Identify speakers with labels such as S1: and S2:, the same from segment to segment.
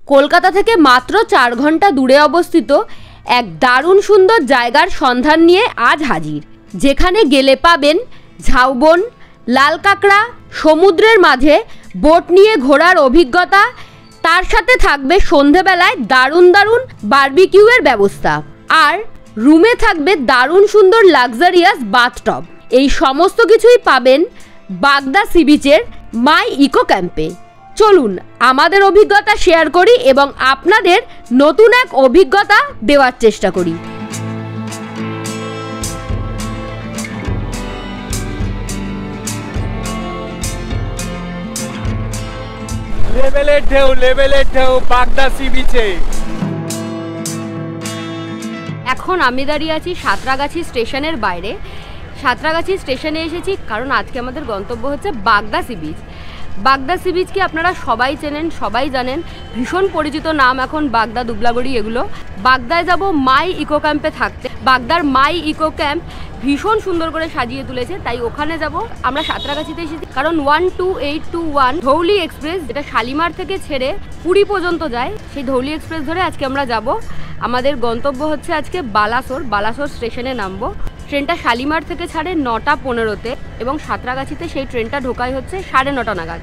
S1: কলকাতা থেকে মাত্র 4 ঘন্টা দূরে অবস্থিত এক দারুণ সুন্দর জায়গার সন্ধান নিয়ে আজ হাজির, যেখানে গেলে পাবেন ঝাউবন, লাল কাঁকড়া, সমুদ্রের মাঝে বোট নিয়ে ঘোরার অভিজ্ঞতা, তার সাথে থাকবে সন্ধেবেলায় দারুণ দারুণ বারবিকিউয়ের ব্যবস্থা, আর রুমে থাকবে দারুণ সুন্দর লাক্সারিয়াস বাথটব। এই সমস্ত কিছুই পাবেন বাগদা সি বিচের মাই ইকো ক্যাম্পে। চলুন আমাদের অভিজ্ঞতা শেয়ার করি এবং আপনাদের নতুন এক অভিজ্ঞতা দেওয়ার চেষ্টা করি।
S2: লেভেলের ঢেউ বাগদা সি বিচে।
S1: এখন আমি দাঁড়িয়ে আছি সাঁতরাগাছি স্টেশনের বাইরে। সাঁতরাগাছি স্টেশনে এসেছি কারণ আজকে আমাদের গন্তব্য হচ্ছে বাগদা সি বিচ। বাগদা সি বিচকে আপনারা সবাই চেনেন, সবাই জানেন, ভীষণ পরিচিত নাম এখন বাগদা, দুবলাগড়ি এগুলো। বাগদায় যাব মাই ইকো ক্যাম্পে থাকতে। বাগদার মাই ইকো ক্যাম্প ভীষণ সুন্দর করে সাজিয়ে তুলেছে, তাই ওখানে যাব। আমরা সাঁতরাগাছিতে এসেছি কারণ 12821 ধৌলি এক্সপ্রেস, যেটা শালিমার থেকে ছেড়ে পুরী পর্যন্ত যায়, সেই ধৌলি এক্সপ্রেস ধরে আজকে আমরা যাব। আমাদের গন্তব্য হচ্ছে আজকে বালাসোর স্টেশনে নামবো। ট্রেনটা শালিমার থেকে ছাড়ে 9টা 15-তে এবং সাঁতরাগাছিতে সেই ট্রেনটা ঢোকায় হচ্ছে 9:30 নাগাদ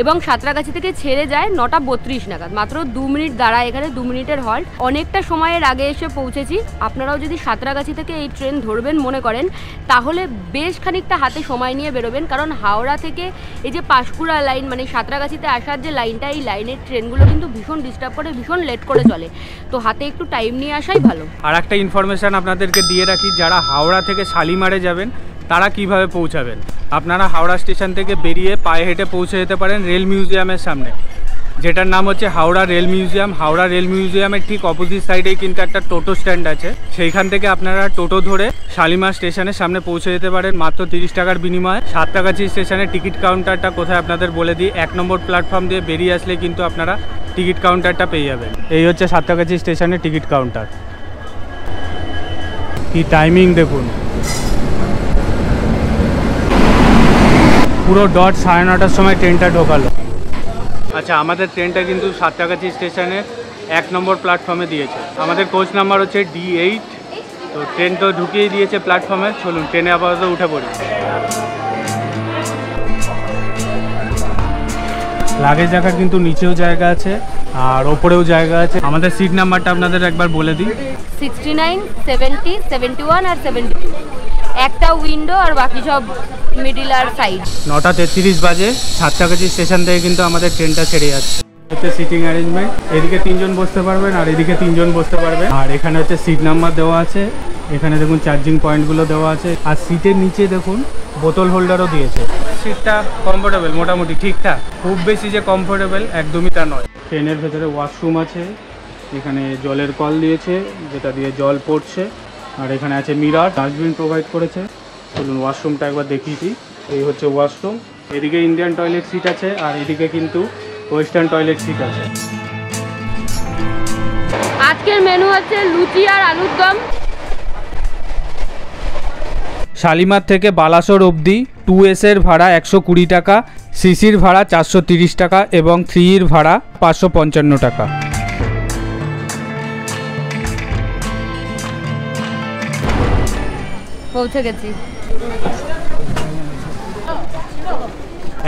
S1: এবং সাঁতরাগাছি থেকে ছেড়ে যায় 9টা 32 নাগাদ। মাত্র 2 মিনিট দাঁড়ায় এখানে, 2 মিনিটের হল্ট। অনেকটা সময়ের আগে এসে পৌঁছেছি। আপনারাও যদি সাঁতরাগাছি থেকে এই ট্রেন ধরবেন মনে করেন, তাহলে বেশ খানিকটা হাতে সময় নিয়ে বেরোবেন, কারণ হাওড়া থেকে এই যে পাঁশকুড়া লাইন মানে সাঁতরাগাছিতে আসার যে লাইনটা, এই লাইনের ট্রেনগুলো কিন্তু ভীষণ ডিস্টার্ব করে, ভীষণ লেট করে চলে, তো হাতে একটু টাইম নিয়ে আসাই ভালো।
S2: আর একটা ইনফরমেশান আপনাদেরকে দিয়ে রাখি, যারা হাওড়া থেকে শালিমারে যাবেন তারা কিভাবে পৌঁছাবেন। আপনারা হাওড়া স্টেশন থেকে বেরিয়ে পায়ে হেঁটে পৌঁছে যেতে পারেন রেল মিউজিয়ামের সামনে, যেটার নাম হচ্ছে Howrah rail museum. Howrah rail মিউজিয়ামের ঠিক অপোজিট সাইডেই কিন্তু একটা টোটো স্ট্যান্ড আছে, সেইখান থেকে আপনারা টোটো ধরে শালিমার স্টেশনের সামনে পৌঁছে যেতে পারেন মাত্র 30 টাকার বিনিময়ে। সাঁতরাগাছি স্টেশনের টিকিট কাউন্টারটা কোথায় আপনাদের বলে দিই, 1 নম্বর প্ল্যাটফর্ম দিয়ে বেরিয়ে আসলে কিন্তু আপনারা টিকিট কাউন্টারটা পেয়ে যাবেন। এই হচ্ছে সাঁতরাগাছি স্টেশনের টিকিট কাউন্টার। কি টাইমিং দেখুন, পুরো ডট 9:30টার সময় ট্রেনটা ঢোকালো। আচ্ছা, আমাদের ট্রেনটা কিন্তু সাঁতরাগাছি স্টেশনের 1 নম্বর প্ল্যাটফর্মে দিয়েছে। আমাদের কোচ নাম্বার হচ্ছে D8। তো ট্রেন তো ঢুকিয়ে দিয়েছে প্ল্যাটফর্মে। চলুন ট্রেনে আপাতত উঠে পড়ি। লাগেজ রাখার কিন্তু নিচেও জায়গা আছে আর ওপরেও জায়গা আছে। আমাদের সিট নাম্বারটা আপনাদের একবার বলে দিই,
S1: 69, 70, 71 আর 72। একটা উইন্ডো আর বাকি সব মিডিল আর সাইড। 9টা
S2: 33 বাজে সাঁতরাগাছি স্টেশন থেকে কিন্তু আমাদের ট্রেনটা ছেড়ে যাচ্ছে। হচ্ছে সিটিং অ্যারেঞ্জমেন্ট, এদিকে 3 জন বসতে পারবেন আর এদিকে 3 জন বসতে পারবেন। আর এখানে হচ্ছে সিট নাম্বার দেওয়া আছে, এখানে দেখুন চার্জিং পয়েন্টগুলো দেওয়া আছে, আর সিটের নিচে দেখুন বোতল হোল্ডারও দিয়েছে। সিটটা কমফোর্টেবল, মোটামুটি ঠিকঠাক, খুব বেশি যে কমফোর্টেবল একদমই তা নয়। ট্রেনের ভেতরে ওয়াশরুম আছে, এখানে জলের কল দিয়েছে যেটা দিয়ে জল পড়ছে, আর এখানে আছে মিরার, ডাস্টবিন প্রোভাইড করেছে। চলুন ওয়াশরুমটা একবার দেখিয়ে দিই। এই হচ্ছে ওয়াশরুম, এদিকে ইন্ডিয়ান টয়লেট সিট আছে আর এদিকে কিন্তু ওয়েস্টার্ন টয়লেট সিট আছে।
S1: আজকের মেনু হচ্ছে লুচি আর আলুর দম।
S2: শালিমার থেকে বালাসোর অবধি 2S এর ভাড়া 120 টাকা, সিসির ভাড়া 430 টাকা এবং 3 ভাড়া 555 টাকা।
S1: পৌঁছে গেছি।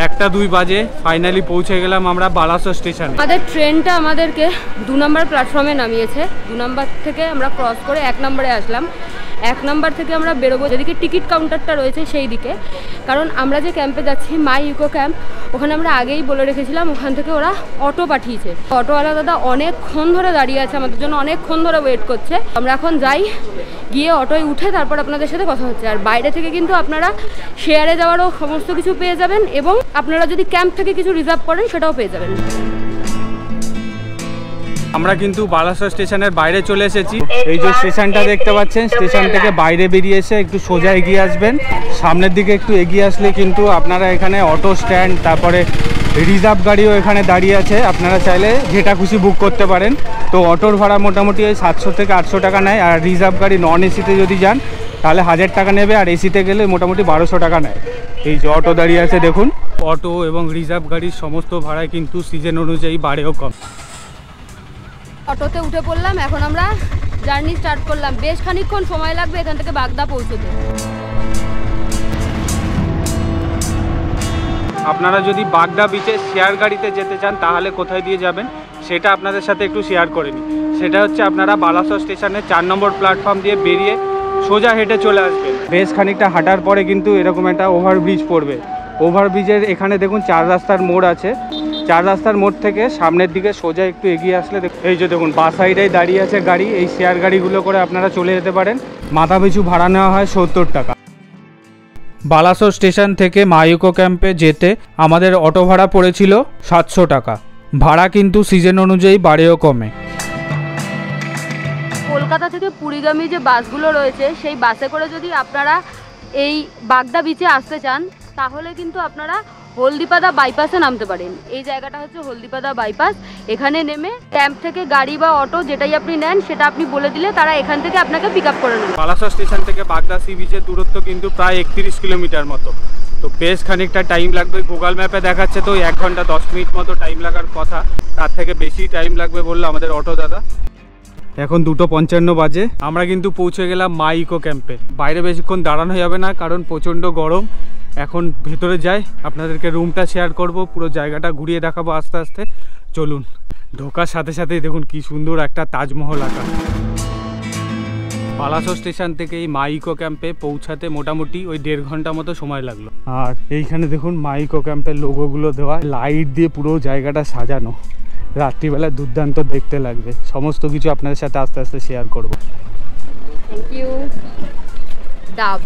S2: 1টা 2 বাজে ফাইনালি পৌঁছে গেলাম আমরা বালাসোর স্টেশনে।
S1: আমাদের ট্রেনটা আমাদেরকে 2 নম্বর প্ল্যাটফর্মে নামিয়েছে। 2 নম্বর থেকে আমরা ক্রস করে 1 নম্বরে আসলাম। 1 নম্বর থেকে আমরা বেরোবো যেদিকে টিকিট কাউন্টারটা রয়েছে সেই দিকে, কারণ আমরা যে ক্যাম্পে যাচ্ছি মাই ইকো ক্যাম্প, ওখানে আমরা আগেই বলে রেখেছিলাম, ওখান থেকে ওরা অটো পাঠিয়েছে। অটোওয়ালা দাদা অনেকক্ষণ ধরে দাঁড়িয়ে আছে, আমাদের জন্য অনেকক্ষণ ধরে ওয়েট করছে। আমরা এখন যাই, গিয়ে অটোয় উঠে তারপর আপনাদের সাথে কথা হচ্ছে। আর বাইরে থেকে কিন্তু আপনারা শেয়ারে যাওয়ারও সমস্ত কিছু পেয়ে যাবেন এবং আপনারা যদি ক্যাম্প থেকে কিছু রিজার্ভ করেন সেটাও পেয়ে যাবেন।
S2: আমরা কিন্তু বালাসোর স্টেশনের বাইরে চলে এসেছি। এই যে স্টেশনটা দেখতে পাচ্ছেন, স্টেশন থেকে বাইরে বেরিয়ে এসে একটু সোজা এগিয়ে আসবেন। সামনের দিকে একটু এগিয়ে আসলে কিন্তু আপনারা এখানে অটো স্ট্যান্ড, তারপরে রিজার্ভ গাড়িও এখানে দাঁড়িয়ে আছে, আপনারা চাইলে যেটা খুশি বুক করতে পারেন। তো অটোর ভাড়া মোটামুটি ওই 700 থেকে 800 টাকা নেয়, আর রিজার্ভ গাড়ি নন এসিতে যদি যান তাহলে 1000 টাকা নেবে, আর এসিতে গেলে মোটামুটি 1200 টাকা নেয়। এই যে অটো দাঁড়িয়ে আছে দেখুন, অটো এবং রিজার্ভ গাড়ির সমস্ত ভাড়ায় কিন্তু সিজন অনুযায়ী বাড়েও কম।
S1: অটোতে উঠে পড়লাম, এখন আমরা জার্নি স্টার্ট করলাম। বেশ খানিকক্ষণ সময় লাগবে এখান থেকে বাগদা পৌঁছতে।
S2: আপনারা যদি বাগদা বিচে শেয়ার গাড়িতে যেতে চান তাহলে কোথায় দিয়ে যাবেন সেটা আপনাদের সাথে একটু শেয়ার করে নিই। সেটা হচ্ছে আপনারা বালাসর স্টেশনে 4 নম্বর প্ল্যাটফর্ম দিয়ে বেরিয়ে সোজা হেঁটে চলে আসবেন। বেশ খানিকটা হাঁটার পরে কিন্তু এরকম একটা ওভারব্রিজ পড়বে। ওভারব্রিজের এখানে দেখুন 4 রাস্তার মোড় আছে। 4 রাস্তার মোড় থেকে সামনের দিকে সোজা একটু এগিয়ে আসলে এই যে দেখুন বাঁ সাইডেই দাঁড়িয়ে আছে গাড়ি। এই শেয়ার গাড়িগুলো করে আপনারা চলে যেতে পারেন। মাথা পিছু ভাড়া নেওয়া হয় 70 টাকা। বালাসর স্টেশন থেকে মা ইকো ক্যাম্পে যেতে আমাদের অটো ভাড়া পড়েছিল 700 টাকা। ভাড়া কিন্তু সিজন অনুযায়ী বাড়েও কমে।
S1: কলকাতা থেকে পুরীগামী যে বাসগুলো রয়েছে সেই বাসে করে যদি আপনারা এই বাগদা বিচে আসতে চান তাহলে কিন্তু আপনারা হলদিপাদা বাইপাসে নামতে পারেন। এই জায়গাটা হচ্ছে হলদিপাদা বাইপাস। এখানে নেমে ক্যাম্প থেকে গাড়ি বা অটো যেটাই আপনি নেন সেটা আপনি বলে দিলে তারা এখান থেকে আপনাকে পিক আপ করে নেবে।
S2: বালাসর স্টেশন থেকে বাগদা সি বিচের দূরত্ব কিন্তু প্রায় 31 কিলোমিটার মতো। তো বেশ খানিকটা টাইম লাগবে। গুগল ম্যাপে দেখাচ্ছে তো 1 ঘন্টা 10 মিনিট মতো টাইম লাগার কথা, তার থেকে বেশি টাইম লাগবে বললো আমাদের অটো দাদা। এখন 2:55 বাজে। আমরা কিন্তু পৌঁছে গেলাম মা ইকো ক্যাম্পে। বাইরে বেশিক্ষণ দাঁড়ানো যাবে না কারণ প্রচণ্ড গরম। এখন ভেতরে যাই, আপনাদেরকে রুমটা শেয়ার করব, পুরো জায়গাটা ঘুরিয়ে দেখাবো আস্তে আস্তে। চলুন। ঢোকার সাথে সাথেই দেখুন কি সুন্দর একটা তাজমহল আঁকা। বালাসর স্টেশন থেকে এই মা ইকো ক্যাম্পে পৌঁছাতে মোটামুটি ওই 1.5 ঘন্টা মতো সময় লাগলো। আর এইখানে দেখুন মা ইকো ক্যাম্পের লোগোগুলো দেওয়া, লাইট দিয়ে পুরো জায়গাটা সাজানো। রাত্রিবেলা দুর্দান্ত দেখতে লাগবে। সমস্ত কিছু আপনাদের সাথে আস্তে আস্তে শেয়ার করব।
S1: থ্যাংক ইউ ডাব।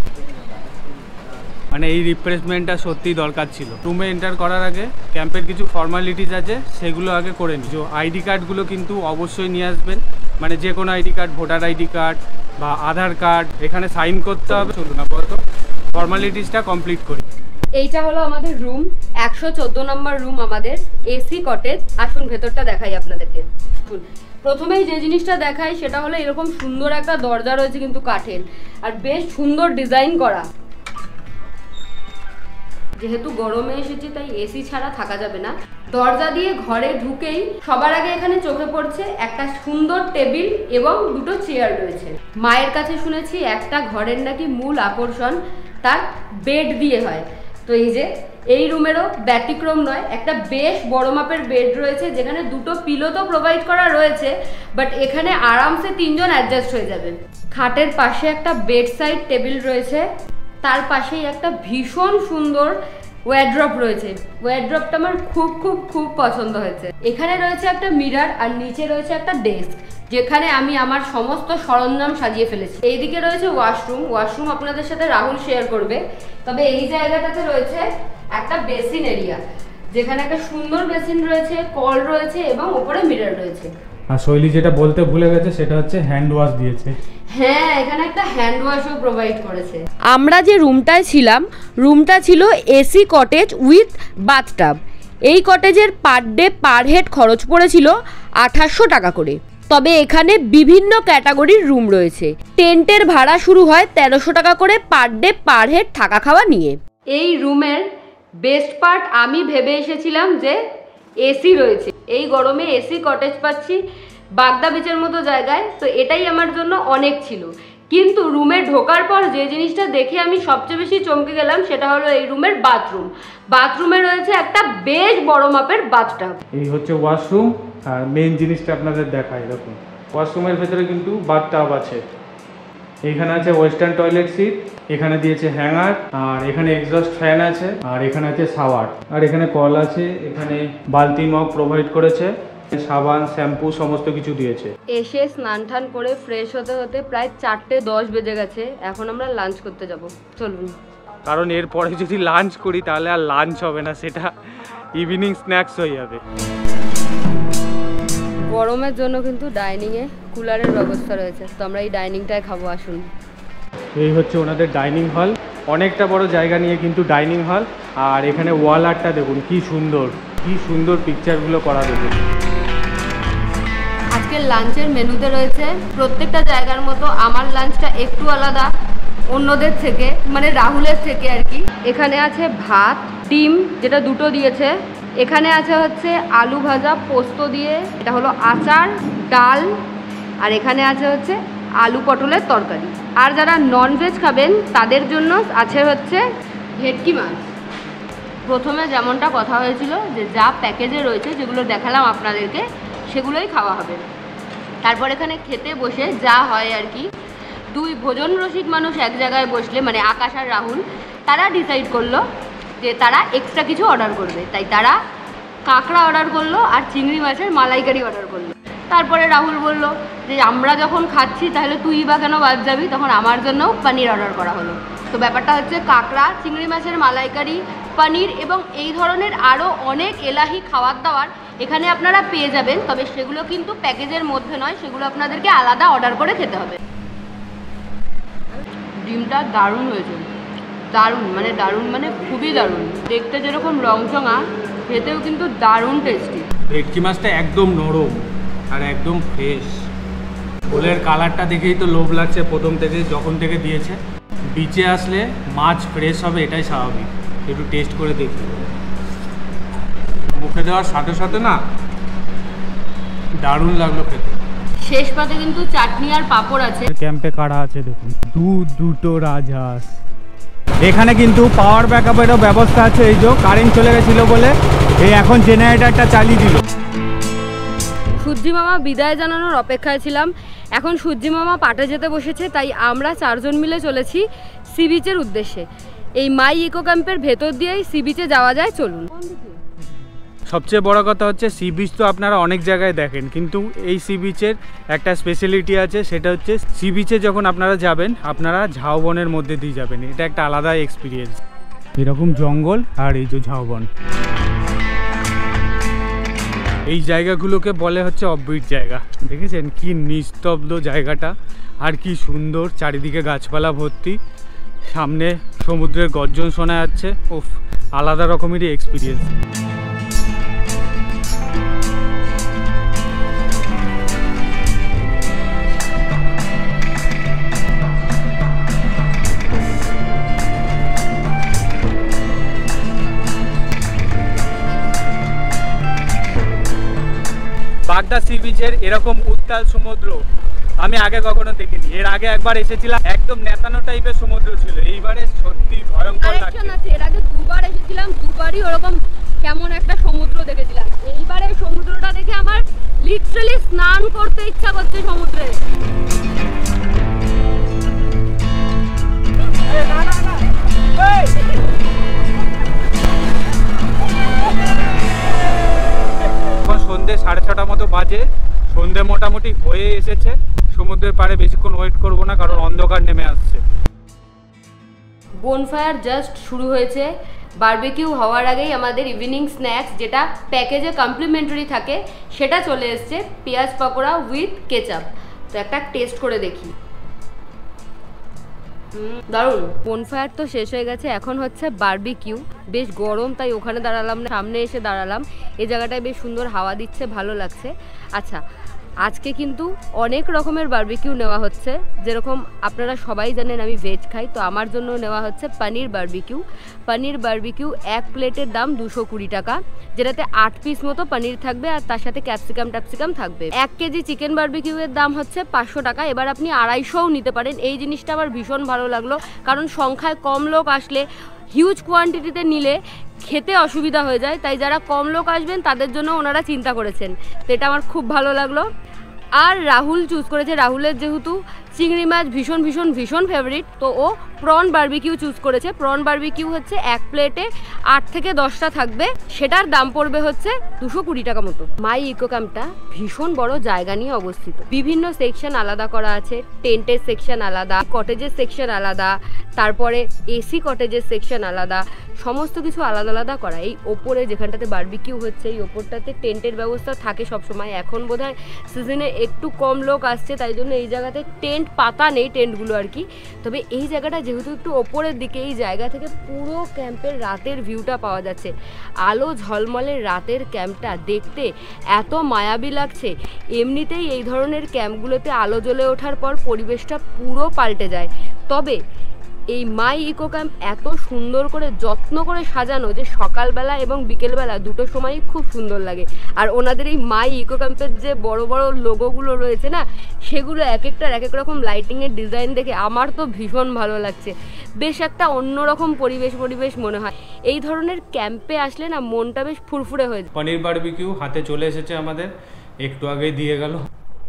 S2: মানে এই রিফ্রেশমেন্টটা সত্যিই দরকার ছিল। রুমে এন্টার করার আগে ক্যাম্পের কিছু ফর্মালিটিস আছে সেগুলো আগে করে নিই। আইডি কার্ডগুলো কিন্তু অবশ্যই নিয়ে আসবেন, মানে যে কোনো ID card, voter ID card বা আধার কার্ড, এখানে সাইন করতে হবে। চলুন আপাতত ফর্মালিটিসটা কমপ্লিট করি।
S1: এইটা হলো আমাদের রুম, 114 নম্বর রুম আমাদের, এসি কটেজ। আসুন ভেতরটা দেখাই আপনাদেরকে। প্রথমেই যে জিনিসটা দেখাই সেটা হলো এরকম সুন্দর একটা দরজা রয়েছে কিন্তু কাঠের, আর বেশ সুন্দর ডিজাইন করা। যেহেতু গরমে এসেছি তাই এসি ছাড়া থাকা যাবে না। দরজা দিয়ে ঘরে ঢুকেই সবার আগে এখানে চোখে পড়ছে একটা সুন্দর টেবিল এবং 2টো চেয়ার রয়েছে। মায়ের কাছে শুনেছি একটা ঘরের নাকি মূল আকর্ষণ তার বেড দিয়ে হয়। তো এই যে এই রুমেরও ব্যতিক্রম নয়, একটা বেশ বড় মাপের বেড রয়েছে যেখানে 2টো পিলো তো প্রোভাইড করা রয়েছে, বাট এখানে আরামসে 3 জন অ্যাডজাস্ট হয়ে যাবে। খাটের পাশে একটা বেড সাইড টেবিল রয়েছে, তার পাশেই একটা ভীষণ সুন্দর ওয়ারড্রপ রয়েছে। ওয়ারড্রপটা আমার খুব খুব খুব পছন্দ হয়েছে। এখানে রয়েছে একটা মিরর আর নিচে রয়েছে একটা ডেস্ক যেখানে আমি আমার সমস্ত সরঞ্জাম সাজিয়ে ফেলেছি। এইদিকে রয়েছে ওয়াশরুম আপনাদের সাথে রাহুল শেয়ার করবে। তবে এই জায়গাটাতে রয়েছে একটা বেসিন এরিয়া যেখানে একটা সুন্দর বেসিন রয়েছে, কল রয়েছে এবং উপরে মিরর রয়েছে।
S2: আর শৈলী যেটা বলতে ভুলে গেছে সেটা হচ্ছে হ্যান্ড ওয়াশ দিয়েছে।
S1: হ্যাঁ, এখানে একটা হ্যান্ড ওয়াশও প্রোভাইড করেছে। আমরা যে রুমটায় ছিলাম রুমটা ছিল এসি কটেজ উইথ বাথটাব। এই কটেজের পার ডে পার হেড খরচ পড়েছিল 2800 টাকা করে। তবে এখানে বিভিন্ন ক্যাটাগরির রুম রয়েছে। টেন্টের ভাড়া শুরু হয় 1300 টাকা করে পার ডে পার হেড থাকা খাওয়া নিয়ে। এই রুমের বেস্ট পার্ট আমি ভেবে এসেছিলাম যে এসি রয়েছে, এই গরমে এসি কটেজ পাচ্ছি বাগদা বিচের মতো জায়গায়, তো এটাই আমার জন্য অনেক ছিল। কিন্তু রুমে ঢোকার পর যে জিনিসটা দেখে আমি সবচেয়ে বেশি চমকে গেলাম সেটা হলো এই রুমের বাথরুমে রয়েছে একটা বেশ বড় মাপের বাথটাব।
S2: এই হচ্ছে ওয়াশরুম। আর মেইন জিনিসটা আপনাদের দেখাই, দেখুন ওয়াশরুমের ভেতরে কিন্তু বাথটাব আছে। এখানে আছে ওয়েস্টার্ন টয়লেট সিট, এখানে দিয়েছে হ্যাঙ্গার, আর এখানে এক্সস্ট ফ্যান আছে, আর এখানে আছে শাওয়ার, আর এখানে কল আছে, এখানে বালতি মগ প্রোভাইড করেছে, সাবান শ্যাম্পু সমস্ত কিছু দিয়েছে।
S1: এসে স্নান টান করে ফ্রেশ হতে হতে প্রায় 4:10 বেজে গেছে। এখন আমরা লাঞ্চ করতে যাব, চলুন।
S2: কারণ এরপরে যদি লাঞ্চ করি তাহলে আর লাঞ্চ হবে না, সেটা ইভিনিং স্ন্যাক্স হয়ে যাবে।
S1: গরমের জন্য কিন্তু ডাইনিংয়ে কুলারের ব্যবস্থা রয়েছে, তো আমরা এই ডাইনিংটায় খাবো। আসুন।
S2: এই হচ্ছে ওনাদের ডাইনিং হল, অনেকটা বড় জায়গা নিয়ে কিন্তু ডাইনিং হল। আর এখানে ওয়াল আর্টটা দেখুন কি সুন্দর পিকচারগুলো করা দেখুন।
S1: আজকের লাঞ্চের মেনুতে রয়েছে প্রত্যেকটা জায়গার মতো আমার লাঞ্চটা একটু আলাদা অন্যদের থেকে, মানে রাহুলের থেকে আর কি। এখানে আছে ভাত, ডিম যেটা 2টো দিয়েছে, এখানে আছে হচ্ছে আলু ভাজা পোস্ত দিয়ে, এটা হলো আচার, ডাল, আর এখানে আছে হচ্ছে আলু পটলের তরকারি। আর যারা ননভেজ খাবেন তাদের জন্য আছে হচ্ছে ভেটকি মাছ। প্রথমে যেমনটা কথা হয়েছিল যে যা প্যাকেজে রয়েছে, যেগুলো দেখালাম আপনাদেরকে, সেগুলোই খাওয়া হবে। তারপর এখানে খেতে বসে যা হয় আর কি, দুই ভোজন রসিক মানুষ এক জায়গায় বসলে, মানে আকাশ আর রাহুল, তারা ডিসাইড করলো যে তারা এক্সট্রা কিছু অর্ডার করবে। তাই তারা কাঁকড়া অর্ডার করলো আর চিংড়ি মাছের মালাইকারি অর্ডার করলো। তারপরে রাহুল বলল যে আমরা যখন খাচ্ছি তাহলে তুই বা কেন বাদ যাবি, তখন আমার জন্যও পনির অর্ডার করা হলো। তো ব্যাপারটা হচ্ছে কাঁকড়া, চিংড়ি মাছের মালাইকারি, পনির এবং এই ধরনের আরও অনেক এলাহি খাবার দাবার এখানে আপনারা পেয়ে যাবেন। তবে সেগুলো কিন্তু প্যাকেজের মধ্যে নয়, সেগুলো আপনাদেরকে আলাদা অর্ডার করে খেতে হবে। ডিমটা দারুণ হয়েছে, দারুণ মানে খুবই দারুণ। দেখতে যেরকম রংচঙা, খেতেও কিন্তু দারুণ টেস্টি।
S2: ভেটকি মাছটা একদম নরম আর একদম ফ্রেশ। ওলের কালারটা দেখেই তো লোভ লাগছে প্রথম থেকে, যখন থেকে দিয়েছে। বিচে আসলে মাছ ফ্রেশ হবে, এটাই স্বাভাবিক। একটু টেস্ট করে দেখি। মুখে দেওয়ার সাথে সাথে না দারুণ লাগলো খেতে।
S1: শেষ পাতে কিন্তু চাটনি আর পাঁপড় আছে।
S2: ক্যাম্পে কারা আছে দেখুন, দুটো রাজহাঁস। এখানে কিন্তু পাওয়ার ব্যাকআপেরও ব্যবস্থা আছে। এই যে কারেন্ট চলে গেছিল বলে এই এখন জেনারেটরটা চালিয়ে দিল।
S1: সূর্যি মামা বিদায় জানানোর অপেক্ষায় ছিলাম। এখন সূর্যি মামা পাটে যেতে বসেছে, তাই আমরা 4 জন মিলে চলেছি সি বিচের উদ্দেশ্যে। এই মাই ইকো ক্যাম্পের ভেতর দিয়েই সি বিচে যাওয়া যায়, চলুন।
S2: সবচেয়ে বড় কথা হচ্ছে সি বিচ তো আপনারা অনেক জায়গায় দেখেন, কিন্তু এই সি বিচের একটা স্পেশালিটি আছে, সেটা হচ্ছে সি বিচে যখন আপনারা যাবেন আপনারা ঝাউবনের মধ্যে দিয়ে যাবেন। এটা একটা আলাদা এক্সপিরিয়েন্স। এরকম জঙ্গল আর এই যে ঝাউবন, এই জায়গাগুলোকে বলে হচ্ছে অফবিট জায়গা। দেখেছেন কি নিস্তব্ধ জায়গাটা, আর কি সুন্দর, চারিদিকে গাছপালা ভর্তি, সামনে সমুদ্রের গর্জন শোনা যাচ্ছে। ওফ, আলাদা রকমেরই এক্সপিরিয়েন্স। বাগদা সি বিচের এরকম উত্তাল সমুদ্র আমি আগে কখনো দেখিনি। এর আগে একবার এসেছিলাম, একদম নেতানো টাইপের সমুদ্র ছিল। এইবারে সত্যি ভয়ঙ্কর লাগছে।
S1: এর আগে দুবার এসেছিলাম, দুবারই ওরকম কেমন একটা সমুদ্র দেখেছিলাম। এইবারে সমুদ্রটা দেখে আমার লিটারালি স্নান করতে ইচ্ছা করছে সমুদ্রে।
S2: এখন সন্ধ্যে 6:30 মতো বাজে, সন্ধ্যে মোটামুটি হয়ে এসেছে। সমুদ্রের পাড়ে বেশিক্ষণ ওয়েট করব না, কারণ অন্ধকার নেমে আসছে।
S1: বোনফায়ার জাস্ট শুরু হয়েছে। বারবিকিউ হওয়ার আগেই আমাদের ইভিনিং স্ন্যাক্স, যেটা প্যাকেজে কমপ্লিমেন্টারি থাকে, সেটা চলে এসছে, পেঁয়াজ পকোড়া উইথ কেচাপ। তো একটা টেস্ট করে দেখি। দারুণ। বোনফায়ার তো শেষ হয়ে গেছে, এখন হচ্ছে বারবিকিউ। বেশ গরম, তাই ওখানে দাঁড়ালাম না, সামনে এসে দাঁড়ালাম। এই জায়গাটায় বেশ সুন্দর হাওয়া দিচ্ছে, ভালো লাগছে। আচ্ছা, আজকে কিন্তু অনেক রকমের বারবিকিউ নেওয়া হচ্ছে। যেরকম আপনারা সবাই জানেন আমি ভেজ খাই, তো আমার জন্য নেওয়া হচ্ছে পনির বারবিকিউ। পনির বারবিকিউ এক প্লেটের দাম 220 টাকা, যেটাতে 8 পিস মতো পনির থাকবে, আর তার সাথে ক্যাপসিকাম থাকবে। 1 কেজি চিকেন বারবিকিউয়ের দাম হচ্ছে 500 টাকা। এবার আপনি 250ও নিতে পারেন। এই জিনিসটা আমার ভীষণ ভালো লাগলো, কারণ সংখ্যায় কম লোক আসলে হিউজ কোয়ান্টিটিতে নিলে খেতে অসুবিধা হয়ে যায়। তাই যারা কম লোক আসবেন তাদের জন্য ওনারা চিন্তা করেছেন, তো এটা আমার খুব ভালো লাগলো। আর রাহুল চুজ করেছে, রাহুলের যেহেতু চিংড়ি মাছ ভীষণ ফেভারিট, তো ও প্রন বারবিকিউ চুজ করেছে। প্রন বারবিকিউ হচ্ছে 1 প্লেটে 8 থেকে 10টা থাকবে, সেটার দাম পড়বে হচ্ছে 220 টাকা মতো। মাই ইকো ক্যাম্পটা ভীষণ বড় জায়গা নিয়ে অবস্থিত। বিভিন্ন সেকশন আলাদা করা আছে, টেন্টের সেকশন আলাদা, কটেজের সেকশন আলাদা, তারপরে এসি কটেজের সেকশন আলাদা, সমস্ত কিছু আলাদা আলাদা করা। এই ওপরে যেখানটাতে বারবিকিউ হচ্ছে, এই ওপরটাতে টেন্টের ব্যবস্থা থাকে সবসময়। এখন বোধহয় সিজনে একটু কম লোক আসছে, তাই জন্য এই জায়গাতে টেন্ট পাতা নেই, টেন্টগুলো আর কি। তবে এই জায়গাটা যেহেতু একটু ওপরের দিকে, এই জায়গা থেকে পুরো ক্যাম্পের রাতের ভিউটা পাওয়া যাচ্ছে। আলো ঝলমলের রাতের ক্যাম্পটা দেখতে এত মায়াবী লাগছে। এমনিতেই এই ধরনের ক্যাম্পগুলোতে আলো জ্বলে ওঠার পর পরিবেশটা পুরো পাল্টে যায়। তবে এই মাই ইকো ক্যাম্প এত সুন্দর করে যত্ন করে সাজানো যে সকালবেলা এবং বিকেলবেলা দুটো সময়ই খুব সুন্দর লাগে। আর ওনাদের এই মাই ইকো ক্যাম্পের যে বড় বড় লোগোগুলো রয়েছে না, সেগুলো এক একটার এক এক রকম লাইটিংয়ের ডিজাইন দেখে আমার তো ভীষণ ভালো লাগছে। বেশ একটা অন্যরকম পরিবেশ মনে হয়। এই ধরনের ক্যাম্পে আসলে না মনটা বেশ ফুরফুরে হয়ে যায়।
S2: পনির বারবিকিউ হাতে চলে এসেছে আমাদের, একটু আগেই দিয়ে গেল।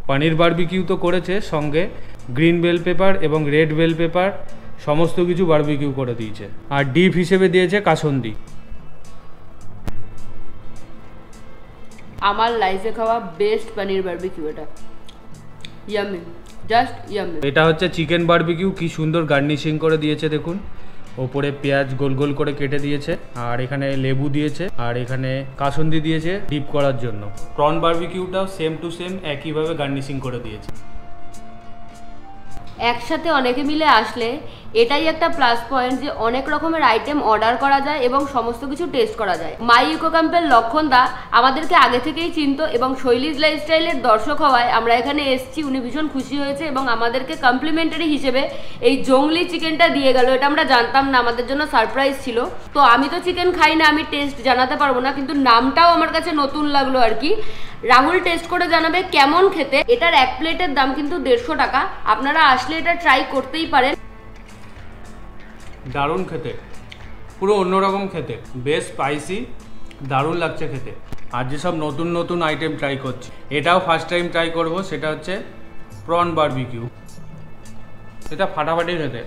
S2: পনির বারবিকিউ তো করেছে, সঙ্গে গ্রিন বেল পেপার এবং রেড বেল পেপার সমস্ত কিছু বারবিকিউ করে দিয়েছে। আর ডিপ হিসেবে দিয়েছে কাসন্দি।
S1: আমার লাইফে খাওয়া বেস্ট পনির বারবিকিউ এটা, ইয়ামি, জাস্ট ইয়ামি।
S2: এটা হচ্ছে চিকেন বারবিকিউ, কি সুন্দর গার্নিশিং করে দিয়েছে দেখুন। ওপরে পেঁয়াজ গোল গোল করে কেটে দিয়েছে, আর এখানে লেবু দিয়েছে, আর এখানে কাসন্দি দিয়েছে ডিপ করার জন্য। প্রন বারবিকিউটাও সেম টু সেম একইভাবে গার্নিশিং করে দিয়েছে।
S1: একসাথে অনেকে মিলে আসলে এটাই একটা প্লাস পয়েন্ট যে অনেক রকমের আইটেম অর্ডার করা যায় এবং সমস্ত কিছু টেস্ট করা যায়। মাই ইকো ক্যাম্পের লক্ষণদা আমাদেরকে আগে থেকেই চিনত এবং শৈলীজ লাইফস্টাইলের দর্শক হওয়ায় আমরা এখানে এসেছি। উনি ভীষণ খুশি হয়েছে এবং আমাদেরকে কমপ্লিমেন্টারি হিসেবে এই জংলি চিকেনটা দিয়ে গেল। এটা আমরা জানতাম না, আমাদের জন্য সারপ্রাইজ ছিল। তো আমি তো চিকেন খাই না, আমি টেস্ট জানাতে পারবো না, কিন্তু নামটাও আমার কাছে নতুন লাগলো আর কি। রাহুল টেস্ট করে জানাবে কেমন খেতে। এটার এক প্লেটের দাম কিন্তু 150 টাকা। আপনারা আসলে এটা ট্রাই করতেই পারেন।
S2: দারুণ খেতে, পুরো অন্যরকম খেতে, বেশ স্পাইসি, দারুণ লাগছে খেতে। আর যেসব নতুন নতুন আইটেম ট্রাই করছি, এটাও ফার্স্ট টাইম ট্রাই করব, সেটা হচ্ছে প্রন বারবিকিউ। এটা ফাটাফাটি খেতে,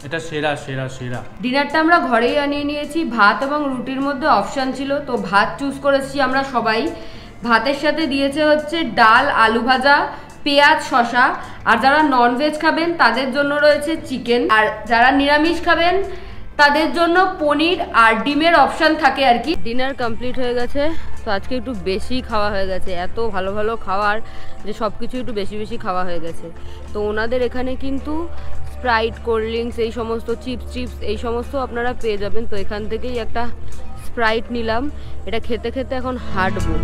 S2: এটা সেরা সেরা সেরা।
S1: ডিনারটা আমরা ঘরেই আনিয়ে নিয়েছি। ভাত এবং রুটির মধ্যে অপশান ছিল, তো ভাত চুজ করেছি আমরা সবাই। ভাতের সাথে দিয়েছে হচ্ছে ডাল, আলু ভাজা, পেঁয়াজ, শসা। আর যারা ননভেজ খাবেন তাদের জন্য রয়েছে চিকেন, আর যারা নিরামিষ খাবেন তাদের জন্য পনির আর ডিমের অপশান থাকে আর কি। ডিনার কমপ্লিট হয়ে গেছে, তো আজকে একটু বেশি খাওয়া হয়ে গেছে। এত ভালো ভালো খাবার যে সব কিছু একটু বেশি বেশি খাওয়া হয়ে গেছে। তো ওনাদের এখানে কিন্তু স্প্রাইট, কোল্ড ড্রিঙ্কস, এই সমস্ত চিপস এই সমস্ত আপনারা পেয়ে যাবেন। তো এখান থেকেই একটা স্প্রাইট নিলাম, এটা খেতে খেতে এখন হাঁটবো।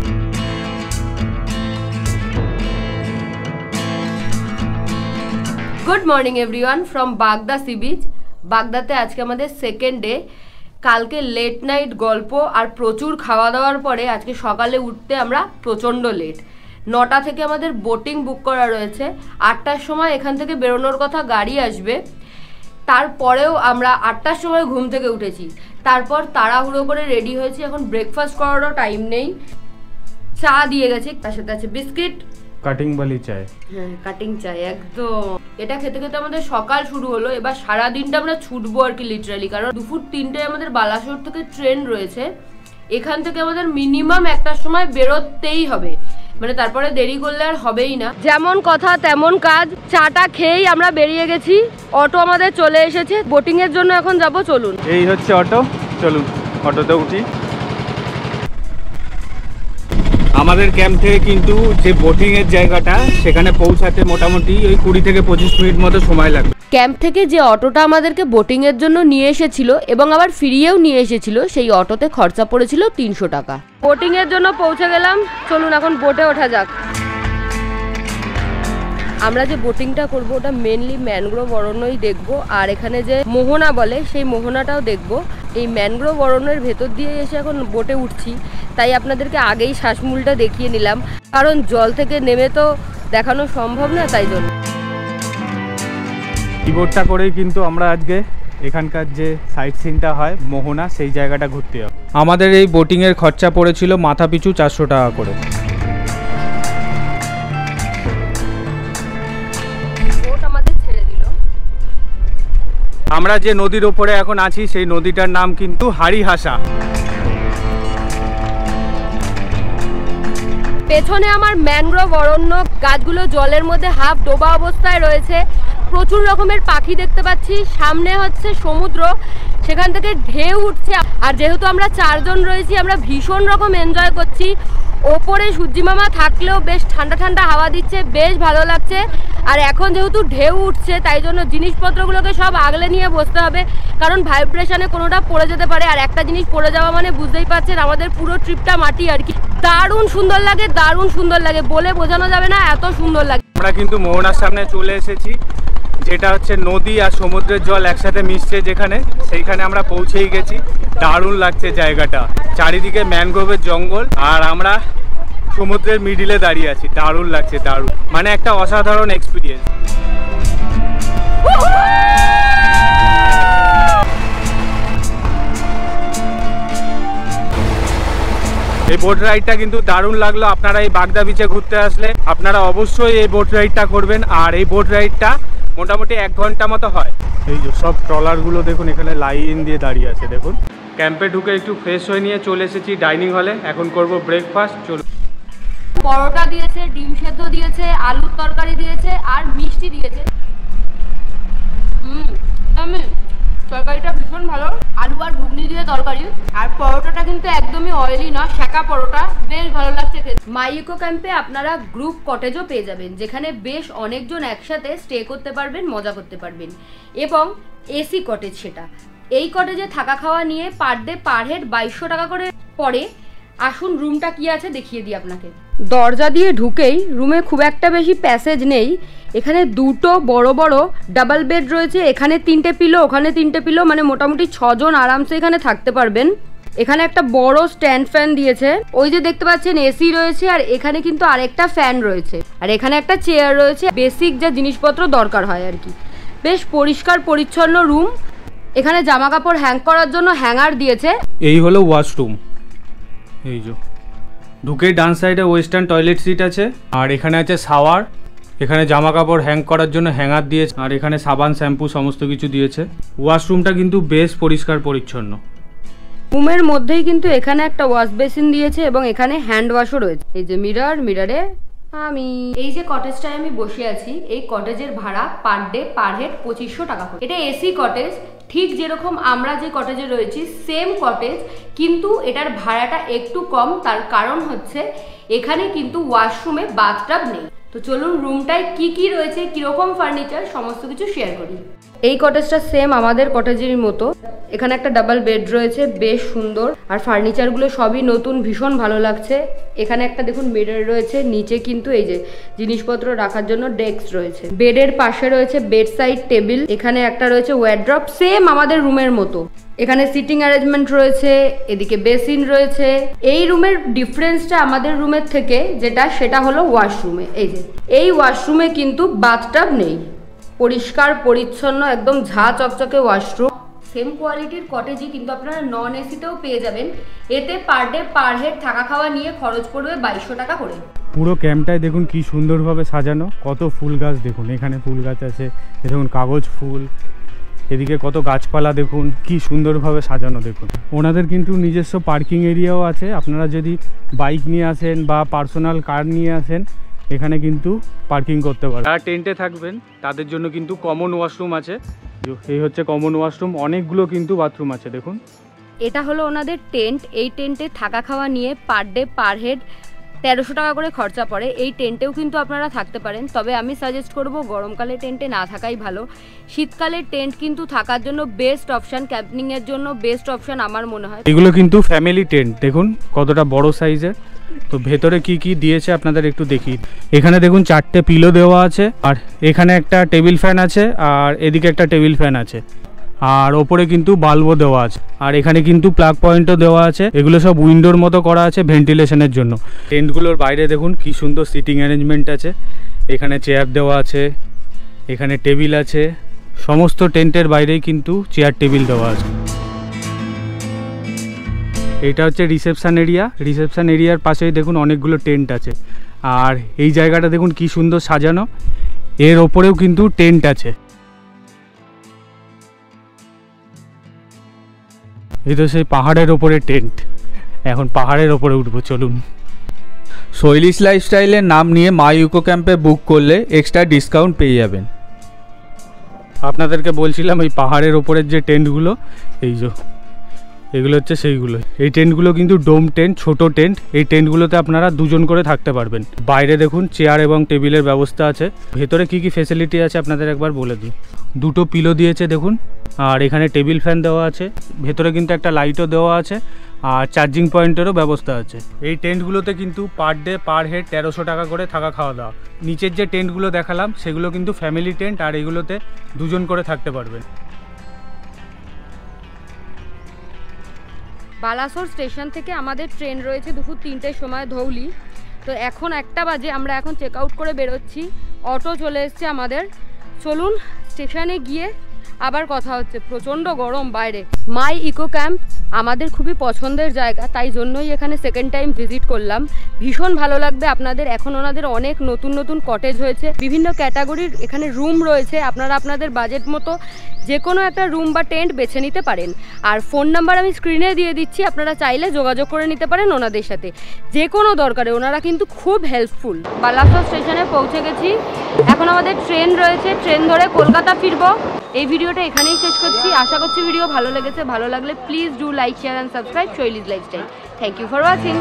S1: গুড মর্নিং এভরিওয়ান ফ্রম বাগদা সি বিচ। বাগদাতে আজকে আমাদের সেকেন্ড ডে। কালকে লেট নাইট গল্প আর প্রচুর খাওয়া দাওয়ার পরে আজকে সকালে উঠতে আমরা প্রচণ্ড লেট। 9টা থেকে আমাদের বোটিং বুক করা রয়েছে। 8টার সময় এখান থেকে বেরোনোর কথা, গাড়ি আসবে। তারপরেও আমরা 8টার সময় ঘুম থেকে উঠেছি। তারপর তাড়াহুড়ো করে রেডি হয়েছি। এখন ব্রেকফাস্ট করারও টাইম নেই। চা দিয়ে গেছে, তার সাথে আছে বিস্কিট,
S2: কাটিং বালি চায়।
S1: হ্যাঁ, কাটিং চাই একদম। এটা খেতে খেতে আমাদের সকাল শুরু হলো। এবার সারা দিনটা আমরা ছুটবো আর কি, লিটারালি। কারণ দুপুর 3টায় আমাদের বালাসোর থেকে ট্রেন রয়েছে। এখান থেকে আমাদের মিনিমাম 1টার সময় বেরোতেই হবে, মানে তারপরে দেরি করলে আর হবেই না। যেমন কথা তেমন কাজ। চাটা খেয়েই আমরা বেরিয়ে গেছি। অটো আমাদের চলে এসেছে, বোটিং এর জন্য এখন যাব। চলুন,
S2: এই হচ্ছে অটো, চলুন অটোতে উঠি। আমাদের ক্যাম্প থেকে কিন্তু যে বোটিং এর জায়গাটা, সেখানে পৌঁছাতে মোটামুটি ওই 20 থেকে 25 মিনিট মতো সময় লাগবে।
S1: ক্যাম্প থেকে যে অটোটা আমাদেরকে বোটিং এর জন্য নিয়ে এসেছিল এবং আবার ফিরিয়েও নিয়ে এসেছিল, সেই অটোতে খরচা পড়েছিল 300 টাকা। বোটিং এর জন্য পৌঁছে গেলাম। চলুন এখন বোটে ওঠা যাক। আমরা যে বোটিংটা করব ওটা মেনলি ম্যানগ্রোভ অরণ্যই দেখবো, আর এখানে যে মোহনা বলে সেই মোহনাটাও দেখবো। এই ম্যানগ্রোভ অরণ্যের ভেতর দিয়ে এসে এখন বোটে উঠছি, তাই আপনাদেরকে আগেই শ্বাসমূলটা দেখিয়ে নিলাম, কারণ জল থেকে নেমে তো দেখানো সম্ভব না, তাই জন্য।
S2: এই বোটটা করেই কিন্তু আমরা আজকে এখানকার যে সাইট সিনটা হয় মোহনা, সেই জায়গাটা ঘুরতে হবে। আমাদের এই বোটিংয়ের খরচা পড়েছিল মাথা পিছু 400 টাকা করে। আমরা যে নদীর ওপরে এখন আছি সেই নদীটার নাম কিন্তু হারিহাসা।
S1: পেছনে আমার ম্যানগ্রোভ অরণ্য, গাছগুলো জলের মধ্যে হাফ ডোবা অবস্থায় রয়েছে। প্রচুর রকমের পাখি দেখতে পাচ্ছি। সামনে হচ্ছে সমুদ্র, সেখান থেকে ঢেউ উঠছে। আর যেহেতু আমরা 4 জন রয়েছি, আমরা ভীষণ রকম এনজয় করছি। ওপরে সূর্যি মামা থাকলেও বেশ ঠান্ডা ঠান্ডা হাওয়া দিচ্ছে, বেশ ভালো লাগছে। আর এখন যেহেতু ঢেউ উঠছে, তাই জন্য জিনিসপত্রগুলোকে সব আগলে নিয়ে বসতে হবে, কারণ ভাইব্রেশনে কোনোটা পড়ে যেতে পারে। আর একটা জিনিস পড়ে যাওয়া মানে বুঝতেই পারছেন আমাদের পুরো ট্রিপটা মাটি আর কি। দারুণ সুন্দর লাগে, দারুণ সুন্দর লাগে, বলে বোঝানো যাবে না, এত সুন্দর লাগে।
S2: আমরা কিন্তু মোহনার সামনে চলে এসেছি। যেটা হচ্ছে নদী আর সমুদ্রের জল একসাথে মিশছে যেখানে, সেইখানে আমরা পৌঁছেই গেছি। দারুণ লাগছে জায়গাটা, চারিদিকে ম্যানগ্রোভের জঙ্গল আর আমরা সমুদ্রের মিডিলে দাঁড়িয়ে আছি। দারুণ লাগছে, দারুণ, মানে একটা অসাধারণ এক্সপিরিয়েন্স। এই বোট রাইডটা কিন্তু দারুণ লাগলো। আপনারা এই বাগদা বিচে ঘুরতে আসলে আপনারা অবশ্যই এই বোট রাইডটা করবেন। আর এই বোট রাইডটা মোটামুটি 1 ঘন্টা মতো হয়। এই যে সব ট্রলারগুলো দেখুন এখানে লাইন দিয়ে দাঁড়িয়ে আছে। দেখুন ক্যাম্পে ঢুকে একটু ফ্রেশ হয়ে নিয়ে চলে এসেছি ডাইনিং হলে। এখন করব ব্রেকফাস্ট। চলুন।
S1: পরোটা দিয়েছে, ডিম সেদ্ধ দিয়েছে, আলুর তরকারি দিয়েছে আর মিষ্টি দিয়েছে। তরকারিটা ভীষণ ভালো, আলু আর ঘুগনি দিয়ে তরকারি। আর পরোটাটা কিন্তু একদমই অয়েলি না, সেকা পরোটা, বেশ ভালো লাগছে খেতে। মাই ইকো ক্যাম্পে আপনারা গ্রুপ কটেজও পেয়ে যাবেন, যেখানে বেশ অনেকজন একসাথে স্টে করতে পারবেন, মজা করতে পারবেন। এবং এসি কটেজ সেটা। এই কটেজে থাকা খাওয়া নিয়ে পার ডে পার হেড 2200 টাকা করে পড়ে। আসুন রুমটা কি আছে দেখিয়ে দিই আপনাকে। দরজা দিয়ে ঢুকেই রুমে খুব একটা বেশি প্যাসেজ নেই। এখানে দুটো বড় বড় ডাবল বেড রয়েছে, এখানে 3টে পিলো, ওখানে 3টে পিলো, মানে মোটামুটি 6 জন আরামসে এখানে থাকতে পারবেন। এখানে একটা বড় স্ট্যান্ড ফ্যান দিয়েছে, ওই যে দেখতে পাচ্ছেন এসি রয়েছে, আর এখানে কিন্তু আরেকটা ফ্যান রয়েছে, আর এখানে একটা চেয়ার রয়েছে। বেসিক যা জিনিসপত্র দরকার হয় আর কি। বেশ পরিষ্কার পরিচ্ছন্ন রুম। এখানে জামা কাপড় হ্যাং করার জন্য হ্যাঙ্গার দিয়েছে।
S2: এই হলো ওয়াশরুম। এই যে ঢুকে ডান সাইডে ওয়েস্টার্ন টয়লেট সিট আছে, আর এখানে আছে শাওয়ার। এখানে জামা কাপড় হ্যাং করার জন্য হ্যাঙ্গার দিয়েছে, আর এখানে সাবান শ্যাম্পু সমস্ত কিছু দিয়েছে। ওয়াশরুমটা কিন্তু বেশ পরিষ্কার পরিচ্ছন্ন।
S1: রুমের মধ্যেই কিন্তু এখানে একটা ওয়াশ বেসিন দিয়েছে এবং এখানে হ্যান্ড ওয়াশও রয়েছে। এই যে মিরারে আমি এই যে কটেজটায় আমি বসে আছি, এই কটেজের ভাড়া পার ডে পার হেড 2500 টাকা করে। এটা এসি কটেজ, ঠিক যেরকম আমরা যে কটেজে রয়েছি সেম কটেজ, কিন্তু এটার ভাড়াটা একটু কম। তার কারণ হচ্ছে এখানে কিন্তু ওয়াশরুমে বাথটাব নেই। তো চলুন রুমটায় কি কি রয়েছে, কিরকম ফার্নিচার, সমস্ত কিছু শেয়ার করি। এই কটেজটা সেম আমাদের কটেজের মতো। এখানে একটা ডাবল বেড রয়েছে, বেশ সুন্দর, আর ফার্নিচারগুলো সবই নতুন, ভীষণ ভালো লাগছে। এখানে একটা দেখুন মিরর রয়েছে, নিচে কিন্তু এই যে জিনিসপত্র রাখার জন্য ডেস্ক রয়েছে। বেডের পাশে রয়েছে বেড সাইড টেবিল, এখানে একটা রয়েছে ওয়ার্ড্রপ, সেম আমাদের রুমের মতো। এখানে সিটিং অ্যারেঞ্জমেন্ট রয়েছে, এদিকে বেসিন রয়েছে। এই রুমের ডিফারেন্সটা আমাদের রুমের থেকে যেটা, সেটা হলো ওয়াশরুমে। এই যে এই ওয়াশরুমে কিন্তু বাথটাব নেই, পরিষ্কার পরিচ্ছন্ন একদম ঝা চকচকে ওয়াশরুম। সেম কোয়ালিটির কটেজই কিন্তু আপনারা নন এসিতেও পেয়ে যাবেন। এতে পার ডে পার হেড থাকা খাওয়া নিয়ে খরচ পড়বে 2200 টাকা করে।
S2: পুরো ক্যাম্পটায় দেখুন কি সুন্দরভাবে সাজানো, কত ফুল গাছ দেখুন। এখানে ফুল গাছ আছে, দেখুন কাগজ ফুল, এদিকে কত গাছপালা দেখুন, কি সুন্দরভাবে সাজানো দেখুন। ওনাদের কিন্তু নিজস্ব পার্কিং এরিয়াও আছে। আপনারা যদি বাইক নিয়ে আসেন বা পার্সোনাল কার নিয়ে আসেন, এখানে কিন্তু পার্কিং করতে পারেন। যারা টেন্টে থাকবেন তাদের জন্য কিন্তু কমন ওয়াশরুম আছে। এই হচ্ছে কমন ওয়াশরুম, অনেকগুলো কিন্তু বাথরুম আছে দেখুন।
S1: এটা হলো ওনাদের টেন্ট। এই টেন্টে থাকা খাওয়া নিয়ে পার ডে পার হেড 1300 টাকা করে খরচা পড়ে। এই টেন্টেও কিন্তু আপনারা থাকতে পারেন, তবে আমি সাজেস্ট করব গরমকালে টেন্টে না থাকাই ভালো। শীতকালে টেন্ট কিন্তু থাকার জন্য বেস্ট অপশান, ক্যাম্পিংয়ের জন্য বেস্ট অপশান আমার মনে হয়।
S2: এগুলো কিন্তু ফ্যামিলি টেন্ট, দেখুন কতটা বড় সাইজের। তো ভেতরে কি কি দিয়েছে আপনাদের একটু দেখি। এখানে দেখুন 4টে পিলো দেওয়া আছে, আর এখানে একটা টেবিল ফ্যান আছে, আর এদিকে একটা টেবিল ফ্যান আছে, আর ওপরে কিন্তু বাল্বও দেওয়া আছে, আর এখানে কিন্তু প্লাগ পয়েন্টও দেওয়া আছে। এগুলো সব উইন্ডোর মতো করা আছে ভেন্টিলেশনের জন্য। টেন্টগুলোর বাইরে দেখুন কি সুন্দর সিটিং অ্যারেঞ্জমেন্ট আছে। এখানে চেয়ার দেওয়া আছে, এখানে টেবিল আছে। সমস্ত টেন্টের বাইরেই কিন্তু চেয়ার টেবিল দেওয়া আছে। এটা হচ্ছে রিসেপশন এরিয়া। রিসেপশন এরিয়ার পাশেই দেখুন অনেকগুলো টেন্ট আছে, আর এই জায়গাটা দেখুন কি সুন্দর সাজানো। এর ওপরেও কিন্তু টেন্ট আছে। এই তো সেই পাহাড়ের ওপরে টেন্ট। এখন পাহাড়ের ওপরে উঠবো, চলুন।
S3: শৈলিশ লাইফস্টাইলের নাম নিয়ে মাই ইকো ক্যাম্পে বুক করলে এক্সট্রা ডিসকাউন্ট পেয়ে যাবেন।
S2: আপনাদেরকে বলছিলাম এই পাহাড়ের ওপরের যে টেন্টগুলো, এই যে এগুলো হচ্ছে সেইগুলো। এই টেন্টগুলো কিন্তু ডোম টেন্ট, ছোট টেন্ট। এই টেন্টগুলোতে আপনারা 2 জন করে থাকতে পারবেন। বাইরে দেখুন চেয়ার এবং টেবিলের ব্যবস্থা আছে। ভেতরে কি কি ফেসিলিটি আছে আপনাদের একবার বলে দিই। 2টো পিলো দিয়েছে দেখুন, আর এখানে টেবিল ফ্যান দেওয়া আছে। ভেতরে কিন্তু একটা লাইটও দেওয়া আছে, আর চার্জিং পয়েন্টেরও ব্যবস্থা আছে। এই টেন্টগুলোতে কিন্তু পার ডে পার হেড 1300 টাকা করে থাকা খাওয়া দাওয়া। নিচের যে টেন্টগুলো দেখালাম সেগুলো কিন্তু ফ্যামিলি টেন্ট, আর এগুলোতে 2 জন করে থাকতে পারবেন।
S1: বালাসোর স্টেশন থেকে আমাদের ট্রেন রয়েছে দুপুর 3টের সময় ধৌলি। তো এখন 1টা বাজে, আমরা এখন চেক আউট করে বেরোচ্ছি। অটো চলে এসছে আমাদের। চলুন স্টেশনে গিয়ে আবার কথা হচ্ছে। প্রচণ্ড গরম বাইরে। মাই ইকো ক্যাম্প আমাদের খুবই পছন্দের জায়গা, তাই জন্যই এখানে সেকেন্ড টাইম ভিজিট করলাম। ভীষণ ভালো লাগবে আপনাদের। এখন ওনাদের অনেক নতুন নতুন কটেজ হয়েছে, বিভিন্ন ক্যাটাগরির এখানে রুম রয়েছে। আপনারা আপনাদের বাজেট মতো যে কোনো একটা রুম বা টেন্ট বেছে নিতে পারেন। আর ফোন নাম্বার আমি স্ক্রিনে দিয়ে দিচ্ছি, আপনারা চাইলে যোগাযোগ করে নিতে পারেন ওনাদের সাথে যে কোনো দরকারে। ওনারা কিন্তু খুব হেল্পফুল। বালাসোর স্টেশনে পৌঁছে গেছি। এখন আমাদের ট্রেন রয়েছে, ট্রেন ধরে কলকাতা ফিরবো। এই ভিডিওটা এখানেই শেষ করছি। আশা করছি ভিডিও ভালো লেগেছে। ভালো লাগলে please do like, share and subscribe Shaily's lifestyle. Thank you for watching.